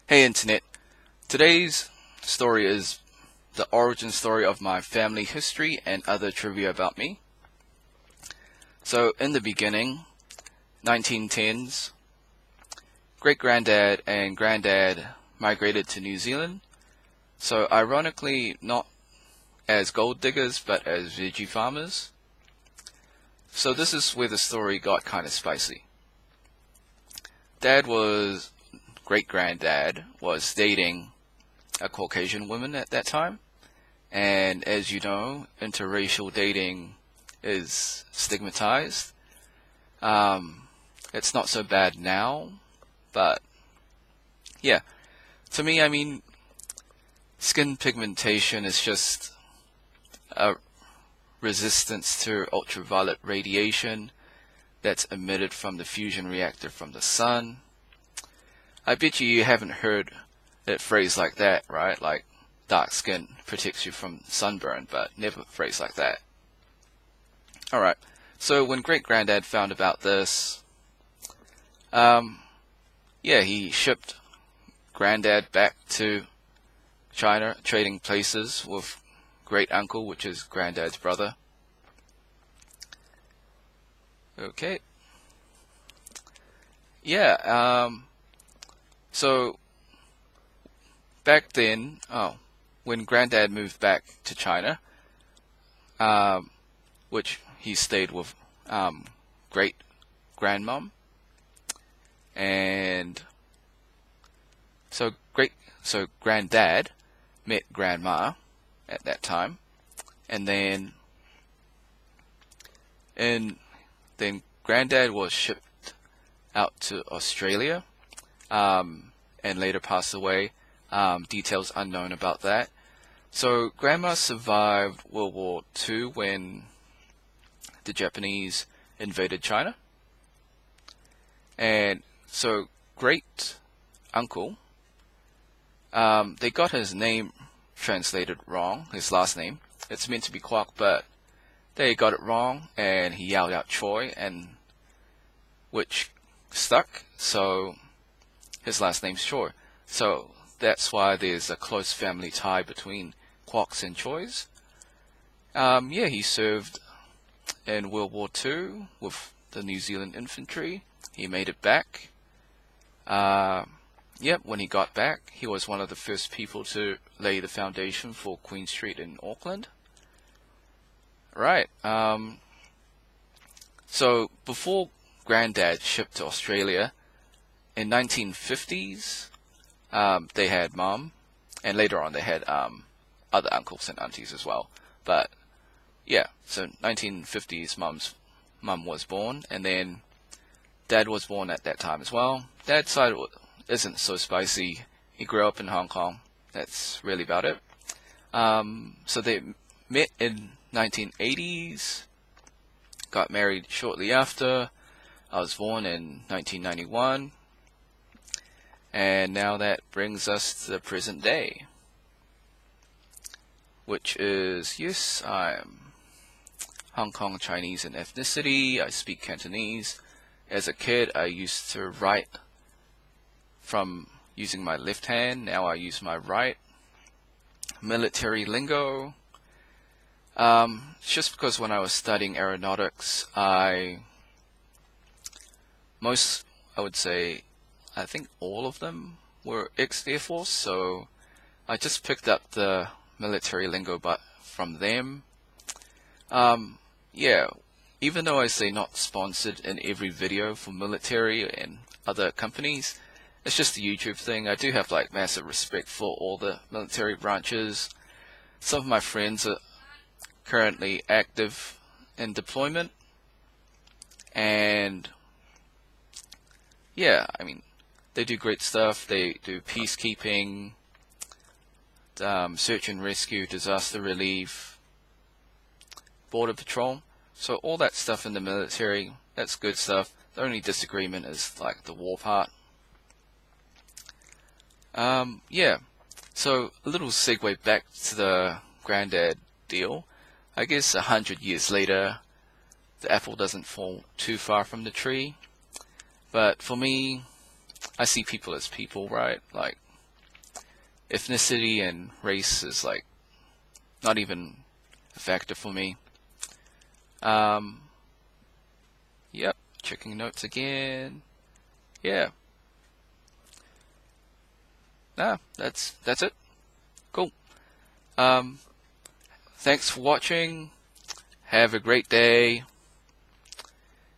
Hey Internet, today's story is the origin story of my family history and other trivia about me. So in the beginning, 1910s, great-granddad and granddad migrated to New Zealand. So ironically, not as gold diggers, but as veggie farmers. So this is where the story got kind of spicy. Great-granddad was dating a Caucasian woman at that time, and as you know, interracial dating is stigmatized. It's not so bad now, but yeah, to me, I mean, skin pigmentation is just a resistance to ultraviolet radiation that's emitted from the fusion reactor from the sun. I bet you haven't heard it phrased like that, right? Like, dark skin protects you from sunburn, but never phrased like that. Alright, so when great-granddad found about this, he shipped granddad back to China, trading places with great-uncle, which is granddad's brother. Okay. So back then, when granddad moved back to China, which he stayed with great grandmom, and so granddad met grandma at that time, and then granddad was shipped out to Australia, and later passed away. Details unknown about that. So grandma survived World War II when the Japanese invaded China. And so great uncle, they got his name translated wrong, his last name. It's meant to be Kwok, but they got it wrong, and he yelled out Choi, and which stuck, so his last name's Choi. So that's why there's a close family tie between Kwoks and Chois. He served in World War II with the New Zealand infantry. He made it back. When he got back, he was one of the first people to lay the foundation for Queen Street in Auckland. Right. So before granddad shipped to Australia, in 1950s, they had mom, and later on they had other uncles and aunties as well. But so 1950s, mum was born, and then dad was born at that time as well. Dad's side isn't so spicy. He grew up in Hong Kong. That's really about it. So they met in 1980s, got married shortly after. I was born in 1991. And now that brings us to the present day, which is, yes, I'm Hong Kong Chinese in ethnicity. I speak Cantonese. As a kid, I used to write from using my left hand. Now I use my right. Military lingo. Just because when I was studying aeronautics, I would say, I think all of them were ex-Air Force, so I just picked up the military lingo from them. Even though I say not sponsored in every video for military and other companies, it's just a YouTube thing. I do have massive respect for all the military branches. Some of my friends are currently active in deployment, and they do great stuff. They do peacekeeping, search and rescue, disaster relief, border patrol. So all that stuff in the military, that's good stuff. The only disagreement is the war part. So a little segue back to the granddad deal. I guess 100 years later, the apple doesn't fall too far from the tree. But for me, I see people as people, right? Like, ethnicity and race is like not even a factor for me. Yep, checking notes again. Yeah. That's it. Cool. Thanks for watching. Have a great day.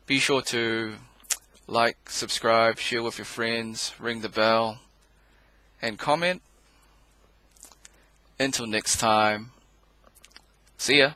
Be sure to like, subscribe, share with your friends, ring the bell, and comment. Until next time, see ya.